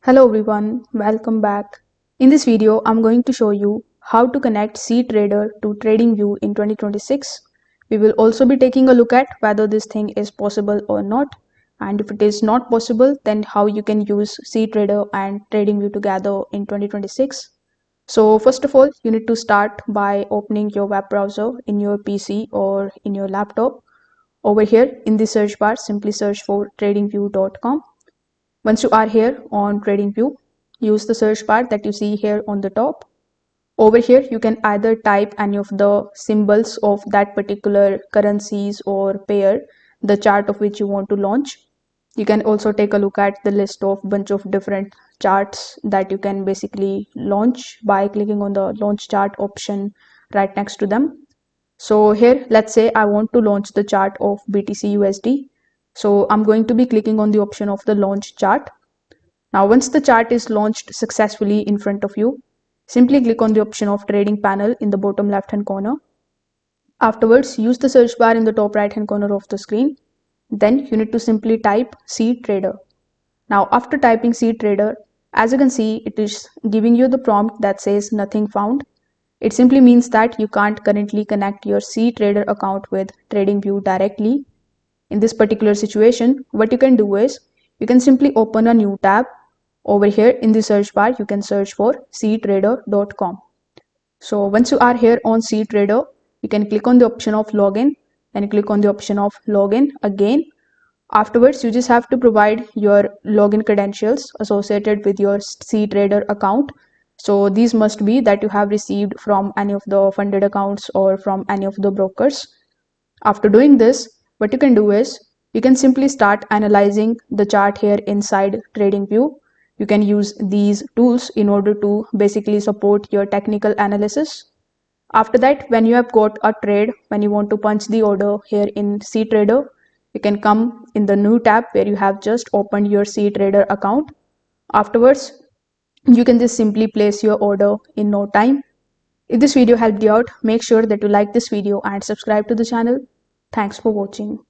Hello everyone, welcome back. In this video, I'm going to show you how to connect cTrader to TradingView in 2026. We will also be taking a look at whether this thing is possible or not, and if it is not possible, then how you can use cTrader and TradingView together in 2026. So first of all, you need to start by opening your web browser in your PC or in your laptop. Over here in the search bar, simply search for tradingview.com. Once you are here on TradingView, use the search bar that you see here on the top. Over here, you can either type any of the symbols of that particular currencies or pair, the chart of which you want to launch. You can also take a look at the list of bunch of different charts that you can basically launch by clicking on the launch chart option right next to them. So here, let's say I want to launch the chart of BTC USD. So I'm going to be clicking on the option of the launch chart. Now, once the chart is launched successfully in front of you, simply click on the option of trading panel in the bottom left hand corner. Afterwards, use the search bar in the top right hand corner of the screen. Then you need to simply type cTrader. Now, after typing cTrader, as you can see, it is giving you the prompt that says nothing found. It simply means that you can't currently connect your cTrader account with TradingView directly. In this particular situation, what you can do is you can simply open a new tab. Over here in the search bar, you can search for cTrader.com. So once you are here on cTrader, you can click on the option of login, then click on the option of login again. Afterwards, you just have to provide your login credentials associated with your cTrader account. So these must be that you have received from any of the funded accounts or from any of the brokers. After doing this, what you can do is you can simply start analyzing the chart here inside TradingView. You can use these tools in order to basically support your technical analysis. After that, when you have got a trade, when you want to punch the order here in cTrader, you can come in the new tab where you have just opened your cTrader account. Afterwards, you can just simply place your order in no time. If this video helped you out, make sure that you like this video and subscribe to the channel. Thanks for watching.